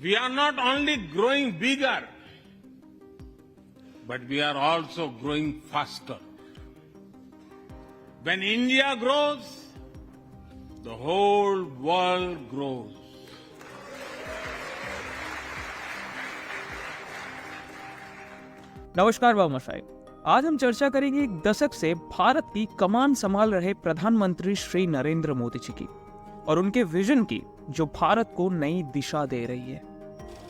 We are not only growing bigger, but we are also growing faster. When India grows, the whole world grows. नमस्कार बाबा। आज हम चर्चा करेंगे एक दशक से भारत की कमान संभाल रहे प्रधानमंत्री श्री नरेंद्र मोदी जी की और उनके विजन की, जो भारत को नई दिशा दे रही है।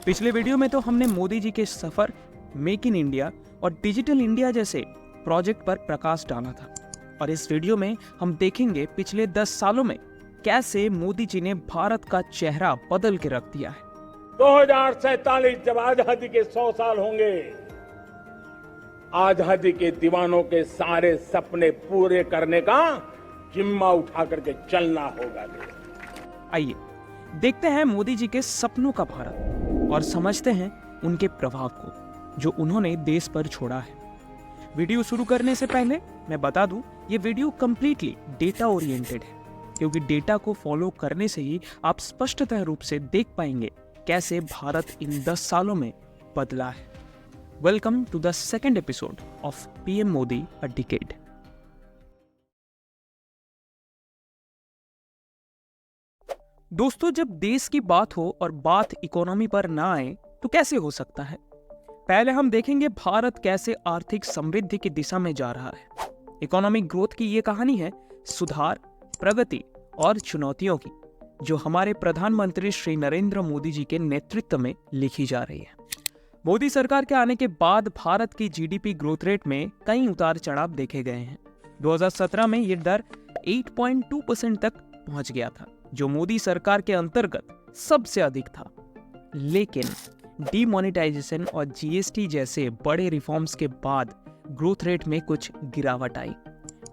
पिछले वीडियो में तो हमने मोदी जी के सफर, मेक इन इंडिया और डिजिटल इंडिया जैसे प्रोजेक्ट पर प्रकाश डाला था, और इस वीडियो में हम देखेंगे पिछले 10 सालों में कैसे मोदी जी ने भारत का चेहरा बदल के रख दिया है। 2047 जब आजादी के 100 साल होंगे, आजादी के दीवानों के सारे सपने पूरे करने का जिम्मा उठा करके चलना होगा। आइए देखते हैं मोदी जी के सपनों का भारत और समझते हैं उनके प्रभाव को जो उन्होंने देश पर छोड़ा है। वीडियो शुरू करने से पहले मैं बता दूं, ये वीडियो कंप्लीटली डेटा ओरिएंटेड है, क्योंकि डेटा को फॉलो करने से ही आप स्पष्टतः रूप से देख पाएंगे कैसे भारत इन 10 सालों में बदला है। Welcome to the second episode of PM Modi a decade. दोस्तों, जब देश की बात हो और बात इकोनॉमी पर ना आए तो कैसे हो सकता है। पहले हम देखेंगे भारत कैसे आर्थिक समृद्धि की दिशा में जा रहा है। इकोनॉमिक ग्रोथ की ये कहानी है सुधार, प्रगति और चुनौतियों की, जो हमारे प्रधानमंत्री श्री नरेंद्र मोदी जी के नेतृत्व में लिखी जा रही है। मोदी सरकार के आने के बाद भारत की जीडीपी ग्रोथ रेट में कई उतार चढ़ाव देखे गए हैं। 2017 में ये दर 8.2% तक पहुंच गया था, जो मोदी सरकार के अंतर्गत सबसे अधिक था। लेकिन डीमोनेटाइजेशन और जीएसटी जैसे बड़े रिफॉर्म्स के बाद ग्रोथ रेट में कुछ गिरावट आई।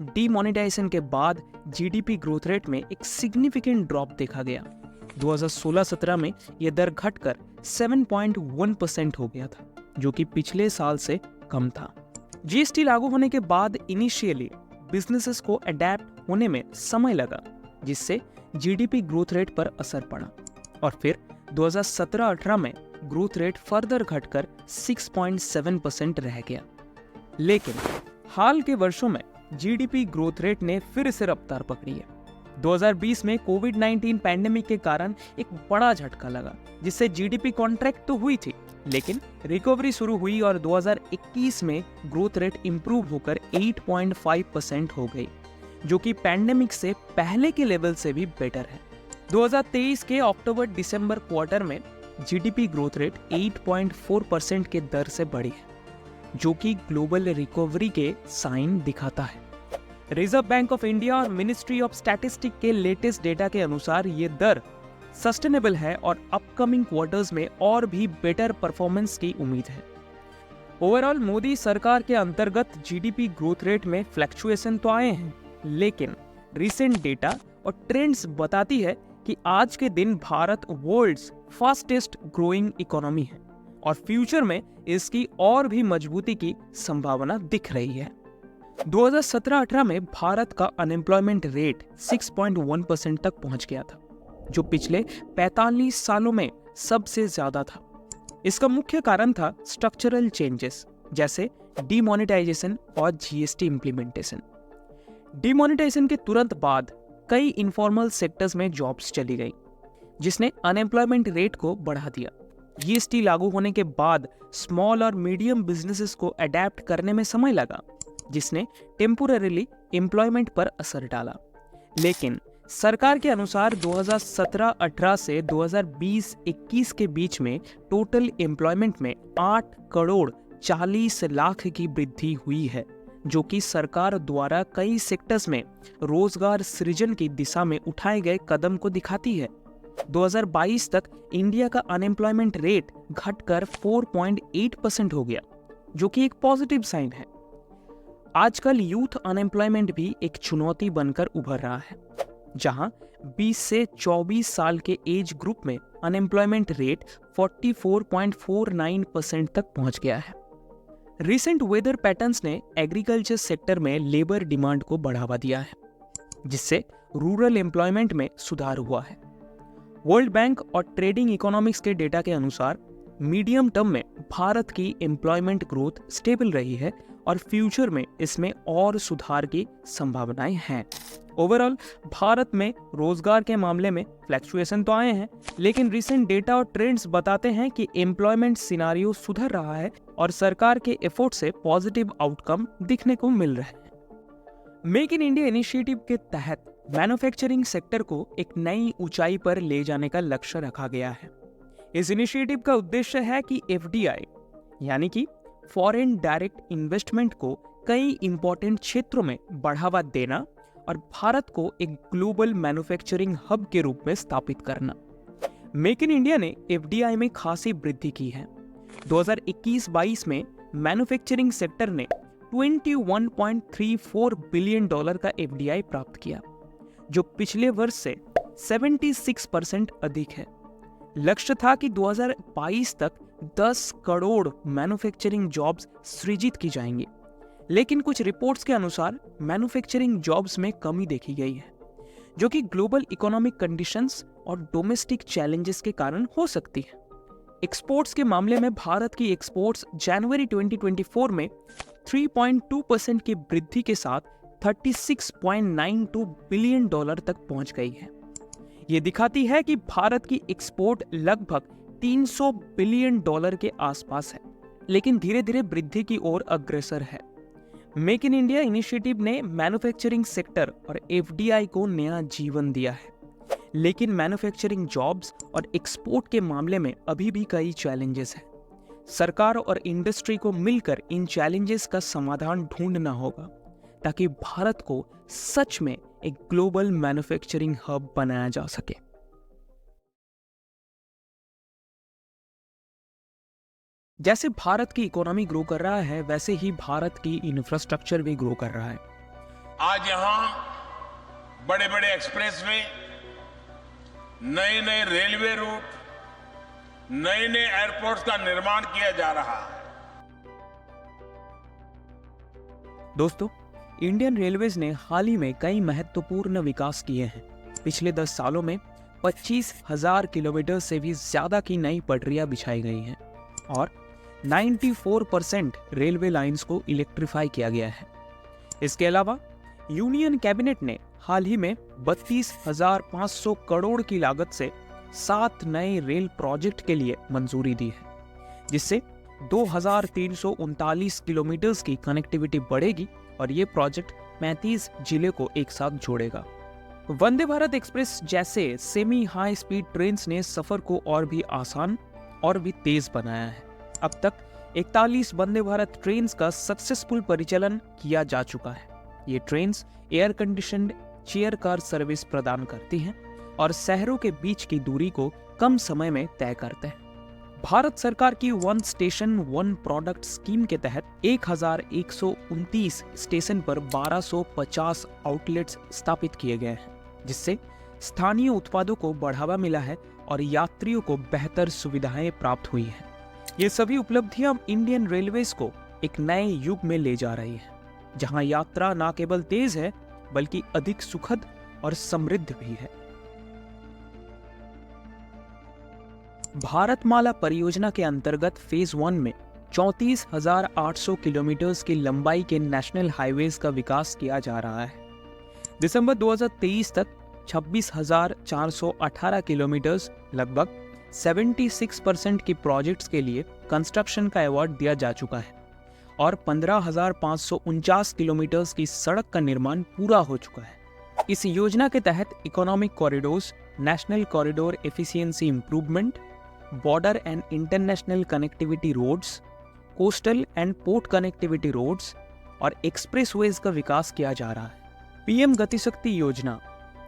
डीमोनेटाइजेशन के बाद जीडीपी ग्रोथ रेट में एक सिग्निफिकेंट ड्रॉप देखा गया। 2016-17 में यह दर घटकर 7.1% हो गया था, जो कि पिछले साल से कम था। जीएसटी लागू होने के बाद इनिशियली बिजनेसेस को अडेप्ट होने में समय लगा, जिससे जीडीपी ग्रोथ रेट पर असर पड़ा, और फिर 2017-18 में ग्रोथ रेट फर्दर घटकर 6.7% रह गया। लेकिन हाल के वर्षों में जीडीपी ग्रोथ रेट ने फिर से रफ्तार पकड़ी है। 2020 में कोविड-19 पैंडेमिक के कारण एक बड़ा झटका लगा, जिससे जीडीपी कॉन्ट्रैक्ट तो हुई थी, लेकिन रिकवरी शुरू हुई और 2021 में ग्रोथ रेट इंप्रूव होकर 8.5% हो गई, जो कि पैंडेमिक से पहले के लेवल से भी बेटर है। 2023 के अक्टूबर-दिसंबर क्वार्टर में जीडीपी ग्रोथ रेट 8.4% के दर से बढ़ी है, जो कि ग्लोबल रिकवरी के साइन दिखाता है। रिजर्व बैंक ऑफ इंडिया और मिनिस्ट्री ऑफ स्टैटिस्टिक्स के लेटेस्ट डेटा के अनुसार ये दर सस्टेनेबल है और अपकमिंग क्वार्टर्स में और भी बेटर परफॉर्मेंस की उम्मीद है। ओवरऑल मोदी सरकार के अंतर्गत जीडीपी ग्रोथ रेट में फ्लक्चुएशन तो आए हैं, लेकिन रिसेंट डेटा और ट्रेंड्स बताती है कि आज के दिन Bharat world's fastest growing economy है और फ्यूचर में इसकी और भी मजबूती की संभावना दिख रही है। 2017-18 में भारत का अनएम्प्लॉयमेंट रेट 6.1% तक पहुंच गया था, जो पिछले 45 सालों में सबसे ज्यादा था। इसका मुख्य कारण था स्ट्रक्चरल चेंजेस, जैसे डीमोनेटाइजेशन और जीएसटी इंप्लीमेंटेशन। डीमोनेटाइजेशन के तुरंत बाद कई इनफॉर्मल सेक्टर्स में जॉब्स चली गई, जिसने अनएम्प्लॉयमेंट रेट को बढ़ा दिया। जीएसटी लागू होने के बाद स्मॉल और मीडियम बिजनेसेस को अडेप्ट करने में समय लगा, जिसने टेम्पोररीली एम्प्लॉयमेंट पर असर डाला। लेकिन सरकार के अनुसार 2017-18 से 2020-21 के बीच में टोटल एम्प्लॉयमेंट में 8 करोड़ 40 लाख की वृद्धि हुई है, जो कि सरकार द्वारा कई सेक्टर्स में रोजगार सृजन की दिशा में उठाए गए कदम को दिखाती है। 2022 तक इंडिया का अनएम्प्लॉयमेंट रेट घटकर 4.8% हो गया, जो कि एक पॉजिटिव साइन है। आजकल यूथ अनएम्प्लॉयमेंट भी एक चुनौती बनकर उभर रहा है, जहां 20 से 24 साल के एज ग्रुप में अनएम्प्लॉयमेंट रेट 44.49% तक पहुंच गया है। रिसेंट वेदर पैटर्न्स ने एग्रीकल्चर सेक्टर में लेबर डिमांड को बढ़ावा दिया है, जिससे रूरल एम्प्लॉयमेंट में सुधार हुआ है। वर्ल्ड बैंक और ट्रेडिंग इकोनॉमिक्स के डेटा के अनुसार मीडियम टर्म में भारत की एम्प्लॉयमेंट ग्रोथ स्टेबल रही है और फ्यूचर में इसमें और सुधार की संभावनाएं हैं। ओवरऑल भारत में रोजगार के मामले में फ्लैक्चुएशन तो आए हैं, लेकिन रिसेंट डेटा और ट्रेंड्स बताते हैं कि एम्प्लॉयमेंट सिनारियो सुधर रहा है और सरकार के एफर्ट से पॉजिटिव आउटकम दिखने को मिल रहे हैं। मेक इन इंडिया इनिशिएटिव के तहत मैन्युफैक्चरिंग सेक्टर को एक नई ऊंचाई पर ले जाने का लक्ष्य रखा गया है। इस इनिशिएटिव का उद्देश्य है कि एफडीआई यानी कि फॉरेन डायरेक्ट इन्वेस्टमेंट को कई इंपॉर्टेंट क्षेत्रों में बढ़ावा देना और भारत को एक ग्लोबल मैन्युफैक्चरिंग हब के रूप में स्थापित करना। मेक इन इंडिया ने एफडीआई में खासी वृद्धि की है। 2021-22 में मैन्युफैक्चरिंग सेक्टर ने $21.34 बिलियन का एफडीआई प्राप्त किया, जो पिछले वर्ष से 76% अधिक है। लक्ष्य था कि 2022 तक 10 करोड़ मैन्युफैक्चरिंग जॉब्स सृजित की जाएंगी, लेकिन कुछ रिपोर्ट्स के अनुसार मैन्युफैक्चरिंग जॉब्स में कमी देखी गई है, जो कि ग्लोबल इकोनॉमिक कंडीशंस और डोमेस्टिक चैलेंजेस के कारण हो सकती है। एक्सपोर्ट्स के मामले में भारत की एक्सपोर्ट्स जनवरी 2024 में 3.2% की वृद्धि के साथ $36.92 बिलियन तक पहुंच गई है। ये दिखाती है कि भारत की एक्सपोर्ट लगभग $300 बिलियन के आसपास है, लेकिन धीरे धीरे वृद्धि की ओर अग्रसर है। मेक इन इंडिया इनिशिएटिव ने मैन्युफैक्चरिंग सेक्टर और एफडीआई को नया जीवन दिया है, लेकिन मैन्युफैक्चरिंग जॉब्स और एक्सपोर्ट के मामले में अभी भी कई चैलेंजेस हैं। सरकार और इंडस्ट्री को मिलकर इन चैलेंजेस का समाधान ढूंढना होगा ताकि भारत को सच में एक ग्लोबल मैन्युफैक्चरिंग हब बनाया जा सके। जैसे भारत की इकोनॉमी ग्रो कर रहा है, वैसे ही भारत की इंफ्रास्ट्रक्चर भी ग्रो कर रहा है। आज यहां बड़े बड़े एक्सप्रेसवे, नए नए रेलवे रूट, नए नए एयरपोर्ट्स का निर्माण किया जा रहा है। दोस्तों, इंडियन रेलवेज ने हाल ही में कई महत्वपूर्ण विकास किए हैं। पिछले 10 सालों में 25,000 किलोमीटर से भी ज्यादा की नई पटरियां बिछाई गई हैं और 94% रेलवे लाइंस को इलेक्ट्रीफाई किया गया है। इसके अलावा यूनियन कैबिनेट ने हाल ही में 32,500 करोड़ की लागत से 7 नए रेल प्रोजेक्ट के लिए मंजूरी दी है, जिससे 2,339 किलोमीटर की कनेक्टिविटी बढ़ेगी और ये प्रोजेक्ट 35 जिले को एक साथ जोड़ेगा। वंदे भारत एक्सप्रेस जैसे सेमी हाई स्पीड ट्रेन्स ने सफर को और भी आसान और भी तेज बनाया है। अब तक 41 वंदे भारत ट्रेन्स का सक्सेसफुल परिचालन किया जा चुका है। ये trains air conditioned chair car service प्रदान करती हैं और शहरों के बीच की दूरी को कम समय में तय करते हैं। भारत सरकार की one station one product scheme के तहत 1129 स्टेशन पर 1250 आउटलेट्स स्थापित किए गए हैं, जिससे स्थानीय उत्पादों को बढ़ावा मिला है और यात्रियों को बेहतर सुविधाएं प्राप्त हुई हैं। ये सभी उपलब्धियां इंडियन रेलवेज को एक नए युग में ले जा रही है, जहां यात्रा न केवल तेज है बल्कि अधिक सुखद और समृद्ध भी है। भारतमाला परियोजना के अंतर्गत फेज 1 में 34,800 किलोमीटर की लंबाई के नेशनल हाईवेज का विकास किया जा रहा है। दिसंबर 2023 तक 26,418 किलोमीटर, लगभग 76% की प्रोजेक्ट्स के लिए कंस्ट्रक्शन का अवार्ड दिया जा चुका है और 15,549 किलोमीटर की सड़क का निर्माण पूरा हो चुका है। इस योजना के तहत economic corridors, national corridor efficiency improvement, border and international connectivity roads, coastal and port connectivity roads और एक्सप्रेसवेज का विकास किया जा रहा है। पीएम गति शक्ति योजना,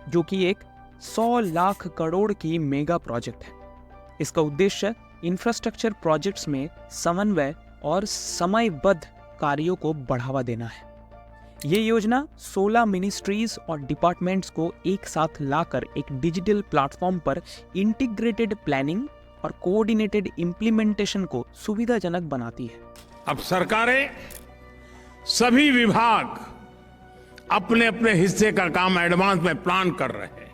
जो कि एक 100 लाख करोड़ की मेगा प्रोजेक्ट है, इसका उद्देश्य इंफ्रास्ट्रक्चर प्रोजेक्ट्स में समन्वय और समयबद्ध कार्यों को बढ़ावा देना है। ये योजना 16 मिनिस्ट्रीज और डिपार्टमेंट्स को एक साथ लाकर एक डिजिटल प्लेटफॉर्म पर इंटीग्रेटेड प्लानिंग और कोऑर्डिनेटेड इंप्लीमेंटेशन को सुविधाजनक बनाती है। अब सरकारें, सभी विभाग अपने अपने हिस्से का काम एडवांस में प्लान कर रहे हैं।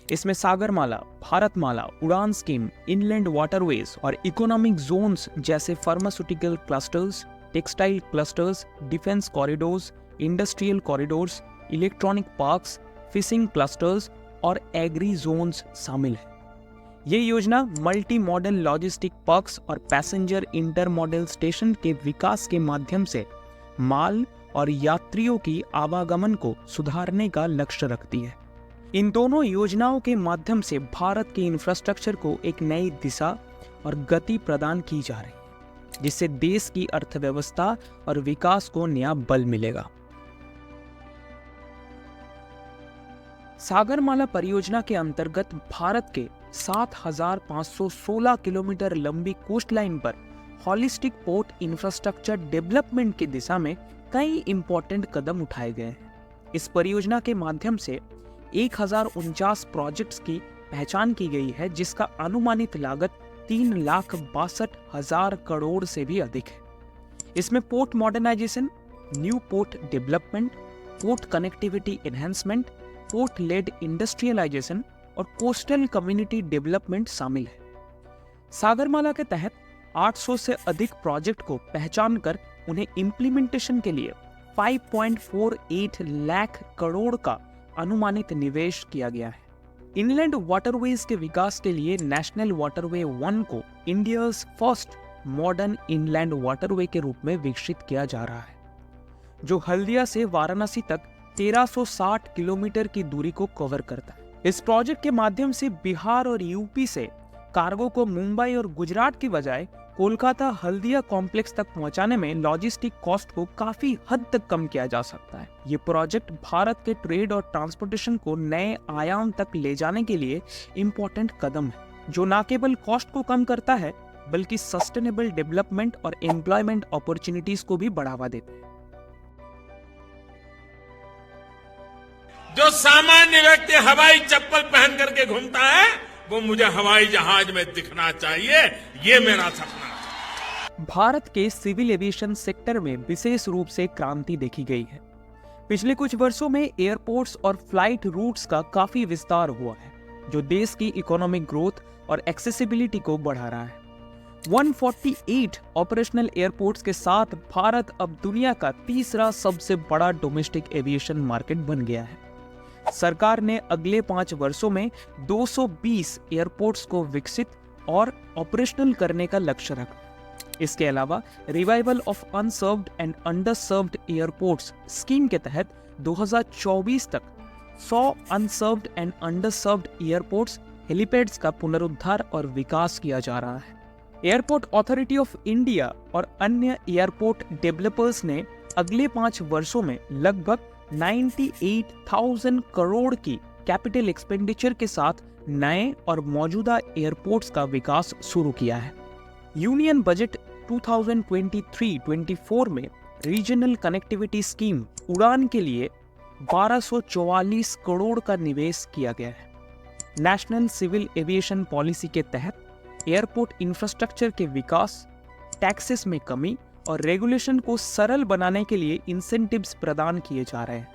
इसमें सागरमाला, भारतमाला, उड़ान स्कीम, इनलैंड वाटरवेज और इकोनॉमिक जोन्स जैसे pharmaceutical clusters, textile clusters, defence corridors, industrial corridors, electronic parks, fishing clusters और एग्री जोन्स शामिल है। ये योजना मल्टी मॉडल लॉजिस्टिक पार्क्स और पैसेंजर इंटरमॉडल स्टेशन के विकास के माध्यम से माल और यात्रियों की आवागमन को सुधारने का लक्ष्य रखती है। इन दोनों योजनाओं के माध्यम से भारत के इंफ्रास्ट्रक्चर को एक नई दिशा और गति प्रदान की जा रही है, जिससे देश की अर्थव्यवस्था और विकास को नया बल मिलेगा। सागरमाला परियोजना के अंतर्गत भारत के 7,516 किलोमीटर लंबी कोस्टलाइन पर हॉलिस्टिक पोर्ट इंफ्रास्ट्रक्चर डेवलपमेंट की दिशा में कई इंपॉर्टेंट कदम उठाए गए हैं। इस परियोजना के माध्यम से 1049 प्रोजेक्ट्स की पहचान की गई है, जिसका अनुमानित लागत 3,62,000 करोड़ से भी अधिक है। इसमें port modernisation, new port development, port connectivity enhancement, port led industrialisation और कोस्टल कम्युनिटी डेवलपमेंट शामिल है। सागरमाला के तहत 800 से अधिक प्रोजेक्ट को पहचान कर उन्हें इम्प्लीमेंटेशन के लिए 5.48 लाख करोड़ का अनुमानित निवेश किया गया है। इनलैंड वाटरवेज के विकास के लिए नेशनल वाटरवे 1 को India's first modern inland waterway के रूप में विकसित किया जा रहा है, जो हल्दिया से वाराणसी तक 1360 किलोमीटर की दूरी को कवर करता है। इस प्रोजेक्ट के माध्यम से बिहार और यूपी से कार्गो को मुंबई और गुजरात की बजाय कोलकाता हल्दिया कॉम्प्लेक्स तक पहुंचाने में लॉजिस्टिक कॉस्ट को काफी हद तक कम किया जा सकता है। ये प्रोजेक्ट भारत के ट्रेड और ट्रांसपोर्टेशन को नए आयाम तक ले जाने के लिए इम्पोर्टेंट कदम है, जो न केवल कॉस्ट को कम करता है बल्कि सस्टेनेबल डेवलपमेंट और एम्प्लॉयमेंट अपॉर्चुनिटीज को भी बढ़ावा देता है। जो सामान्य व्यक्ति हवाई चप्पल पहन करके घूमता है, वो मुझे हवाई जहाज में दिखना चाहिए, ये मेरा सपना है। भारत के सिविल एविएशन सेक्टर में विशेष रूप से क्रांति देखी गई है। पिछले कुछ वर्षों में एयरपोर्ट्स और फ्लाइट रूट्स का काफी विस्तार हुआ है, जो देश की इकोनॉमिक ग्रोथ और एक्सेसिबिलिटी को बढ़ा रहा है। 148 ऑपरेशनल एयरपोर्ट्स के साथ भारत अब दुनिया का तीसरा सबसे बड़ा डोमेस्टिक एविएशन मार्केट बन गया है। सरकार ने अगले 5 वर्षों में 220 एयरपोर्ट्स को विकसित और ऑपरेशनल करने का लक्ष्य रखा। इसके अलावा revival of unserved and underserved airports scheme के तहत 2024 तक 100 unserved and underserved airports helipads का पुनरुद्धार और विकास किया जा रहा है। एयरपोर्ट अथॉरिटी ऑफ इंडिया और अन्य एयरपोर्ट डेवलपर्स ने अगले 5 वर्षों में लगभग 98,000 करोड़ की कैपिटल एक्सपेंडिचर के साथ नए और मौजूदा एयरपोर्ट्स का विकास शुरू किया है। यूनियन बजट 2023-24 में रीजनल कनेक्टिविटी स्कीम उड़ान के लिए 1244 करोड़ का निवेश किया गया है। नेशनल सिविल एविएशन पॉलिसी के तहत एयरपोर्ट इंफ्रास्ट्रक्चर के विकास, टैक्सेस में कमी और रेगुलेशन को सरल बनाने के लिए इंसेंटिव्स प्रदान किए जा रहे हैं।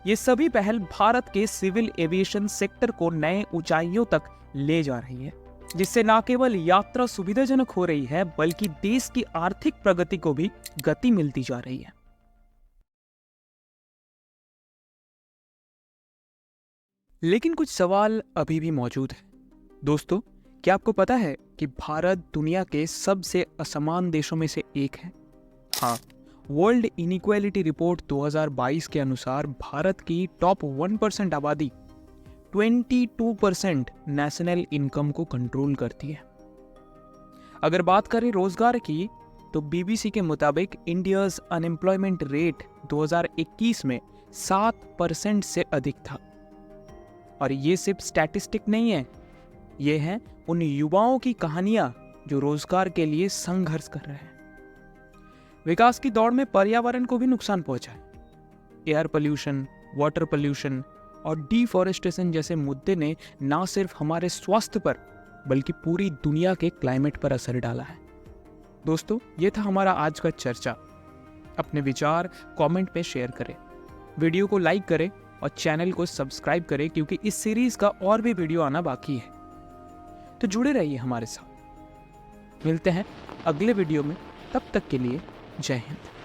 ये सभी पहल भारत के सिविल एविएशन सेक्टर को नए ऊंचाइयों तक ले जा रही है, जिससे न केवल यात्रा सुविधाजनक हो रही है बल्कि देश की आर्थिक प्रगति को भी गति मिलती जा रही है। लेकिन कुछ सवाल अभी भी मौजूद है। दोस्तों, क्या आपको पता है कि भारत दुनिया के सबसे असमान देशों में से एक है? हाँ, वर्ल्ड इनइक्वालिटी रिपोर्ट 2022 के अनुसार भारत की टॉप 1% आबादी 22% नेशनल इनकम को कंट्रोल करती है। अगर बात करें रोजगार की, तो बीबीसी के मुताबिक इंडियाज अनएम्प्लॉयमेंट रेट 2021 में 7% से अधिक था। और ये सिर्फ स्टैटिस्टिक नहीं है, ये हैं उन युवाओं की कहानियां जो रोजगार के लिए संघर्ष कर रहे हैं। विकास की दौड़ में पर्यावरण को भी नुकसान पहुंचा है। एयर पोल्यूशन, वाटर पोल्यूशन और डिफॉरेस्टेशन जैसे मुद्दे ने न सिर्फ हमारे स्वास्थ्य पर बल्कि पूरी दुनिया के क्लाइमेट पर असर डाला है। दोस्तों, ये था हमारा आज का चर्चा। अपने विचार कमेंट में शेयर करें, वीडियो को लाइक करें और चैनल को सब्सक्राइब करें क्योंकि इस सीरीज का और भी वीडियो आना बाकी है। तो जुड़े रहिए हमारे साथ। मिलते हैं अगले वीडियो में, तब तक के लिए जय हिंद।